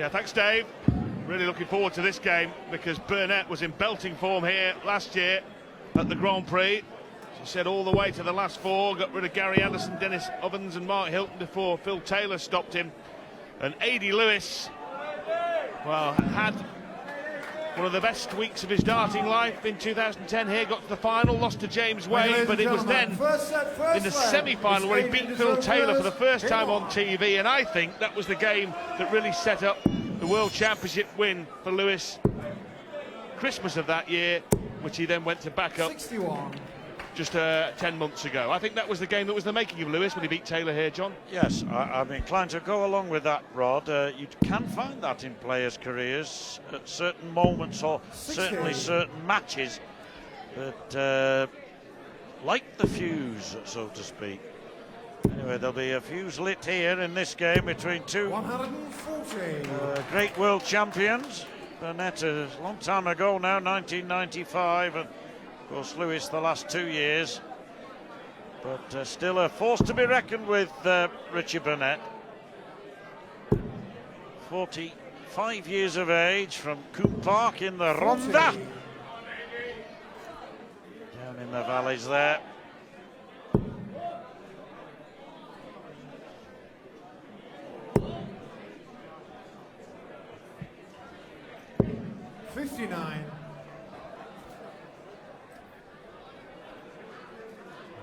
Yeah, thanks, Dave. Really looking forward to this game because Burnett was in belting form here last year at the Grand Prix. She said all the way to the last four, got rid of Gary Anderson, Dennis Ovens and Mark Hilton before Phil Taylor stopped him. And Adi Lewis, well, had one of the best weeks of his darting life in 2010 here, got to the final, lost to James Wade, but it was then in the semi-final where he beat Phil Taylor for the first time on TV, and I think that was the game that really set up the World Championship win for Lewis Christmas of that year, which he then went to back up 61. just 10 months ago. I think that was the game that was the making of Lewis when he beat Taylor here, John. Yes, I'm inclined to go along with that, Rod. You can find that in players' careers at certain moments or certainly certain matches, but like the fuse, so to speak. Anyway, there'll be a fuse lit here in this game between two 140. Great world champions. Burnett a long time ago now, 1995, and of course Lewis the last 2 years. But still a force to be reckoned with, Richie Burnett. 45 years of age, from Coombe Park in the Rhondda. Down in the valleys there. 59.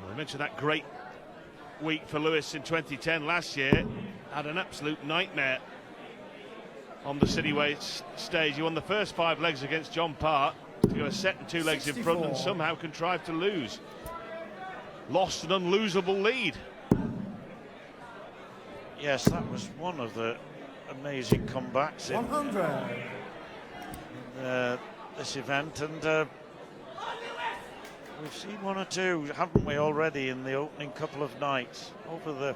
I mentioned that great week for Lewis in 2010 last year. Had an absolute nightmare on the Cityway stage. He won the first 5 legs against John Part to go a set and 2 legs 64. in front and somehow contrived to lose. Lost an unlosable lead. Yes, that was one of the amazing comebacks in 100. This event, and we've seen one or two, haven't we, already in the opening couple of nights over the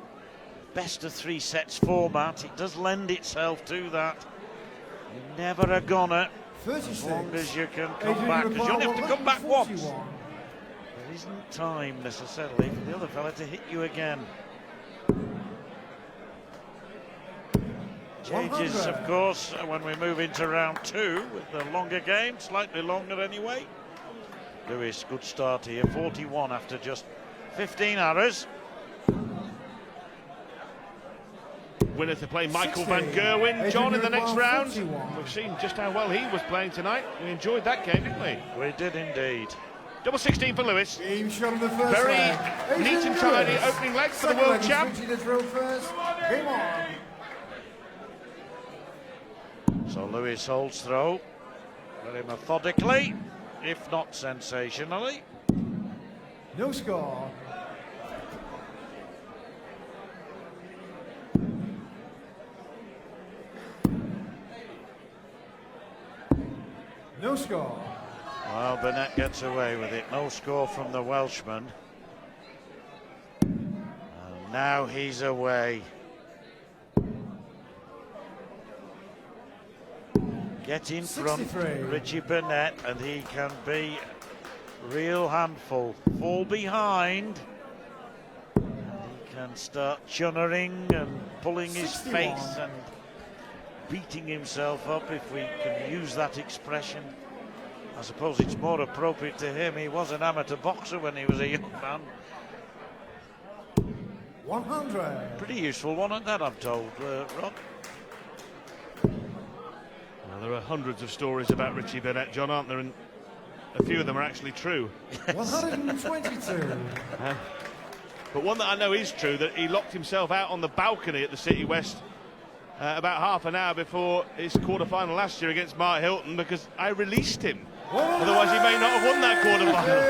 best of 3 sets format. It does lend itself to that. You're never a goner 36. as long as you can come Adrian back, because you only have to come back once. 141. There isn't time necessarily for the other fella to hit you again. Changes, 100. of course, when we move into round 2 with the longer game, slightly longer anyway. Lewis, good start here, 41 after just 15 arrows. Winner to play Michael 60. van Gerwen, John, in the next round. 41. We've seen just how well he was playing tonight. We enjoyed that game, didn't we? We did indeed. Double 16 for Lewis. Game shot on the first Very leg. neat Adrian and tidy Lewis. opening leg for the Second world leg is champ. Richie to throw first. Game on. So Lewis holds throw very methodically, if not sensationally. No score. No score. Well, Burnett gets away with it. No score from the Welshman. And now he's away. Get in front, 63. Richie Burnett, and he can be a real handful. Fall behind, and he can start chunnering and pulling his 61. face and beating himself up, if we can use that expression. I suppose it's more appropriate to him. He was an amateur boxer when he was a young man. 100. Pretty useful one at that, I'm told, Rod. Well, there are hundreds of stories about Richie Burnett, John, aren't there? And a few of them are actually true. 122. But one that I know is true, that he locked himself out on the balcony at the City West about half an hour before his quarter-final last year against Mark Hilton, because I released him. Otherwise he may not have won that quarter-final.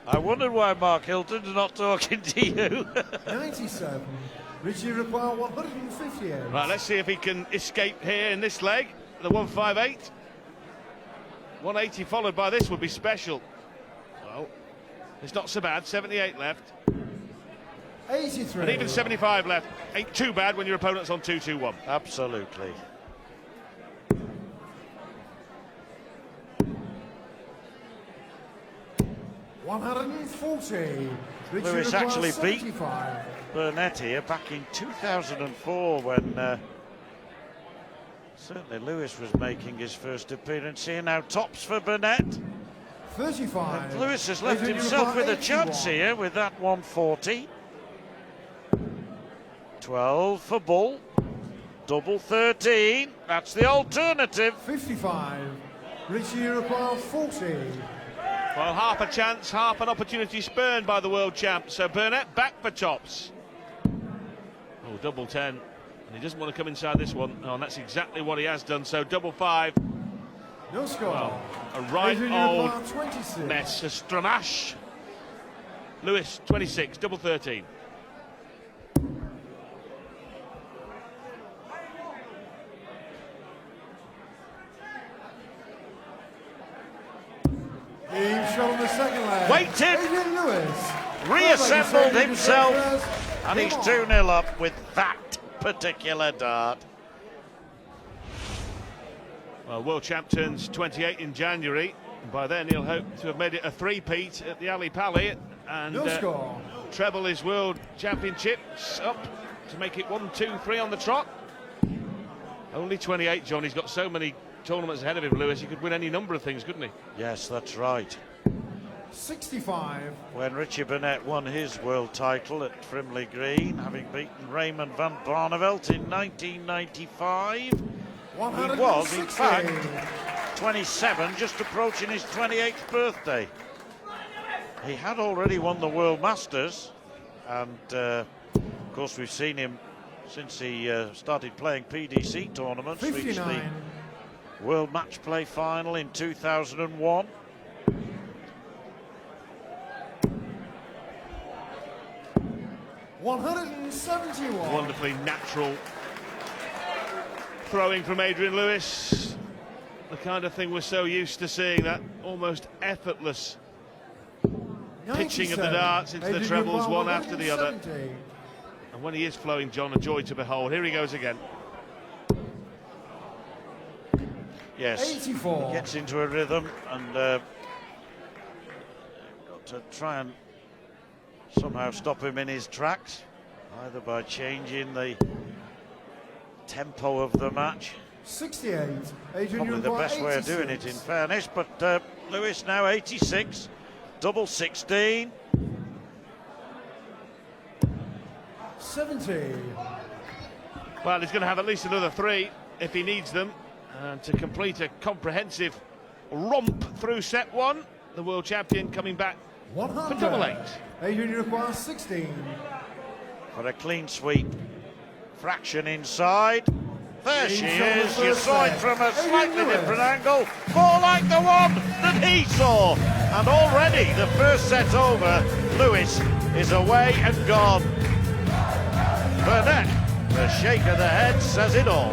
I wondered why Mark Hilton's not talking to you. 97. Richie require 158. Right, let's see if he can escape here in this leg. The 158. 180 followed by this would be special. Well, it's not so bad. 78 left. 83. And even 75 left. Ain't too bad when your opponent's on 2-2-1. Absolutely. $140. Richie Lewis requires actually beat 75. Burnett here back in 2004 when certainly Lewis was making his first appearance here. Now tops for Burnett. 35. And Lewis has left Adrian, you himself with require a chance 81. here with that 140. 12 for Bull. Double 13. That's the alternative. 55. Richie, you require 40. Well, half a chance, half an opportunity spurned by the world champ. So Burnett back for tops. Oh, double 10. And he doesn't want to come inside this one. Oh, and that's exactly what he has done. So double 5. No score. Well, a right Adrian, you old require 26. mess. A stramash. Lewis, 26, double 13. Being shot on the second leg. Waited. Adrian Lewis. Reassembled Well, himself. And he's Come on. 2-0 up with that particular dart. Well, world champ turns 28 in January. And by then he'll hope to have made it a three-peat at the Ali Pali. And No score. treble his world championships up to make it 1, 2, 3 on the trot. Only 28, John. He's got so many tournaments ahead of him, Lewis. He could win any number of things, couldn't he? Yes, that's right. 65. When Richie Burnett won his world title at Frimley Green, having beaten Raymond van Barneveld in 1995, he was, in 160. fact, 27, just approaching his 28th birthday. He had already won the World Masters, and of course we've seen him since he started playing PDC tournaments, reached 59. the World Match Play final in 2001. $171. Wonderfully natural throwing from Adrian Lewis. The kind of thing we're so used to seeing, that almost effortless pitching of the 97. darts into the Adrian trebles, Lewis, one after the other. 170. And when he is flowing, John, a joy to behold. Here he goes again. Yes, 84. gets into a rhythm, and got to try and somehow stop him in his tracks, either by changing the tempo of the match. 68. Adrian, Probably the best way of doing it, in fairness. But Lewis now 86, double 16. 70. Well, he's going to have at least another 3 if he needs them. And to complete a comprehensive romp through set 1, the world champion coming back 100. for double 8. Adrian, you require 16. For a clean sweep. Fraction inside. There she He's on the is. You first saw it set. from a Adrian slightly Lewis. different angle. More like the one that he saw. And already the first set over. Lewis is away and gone. Burnett, the shake of the head says it all.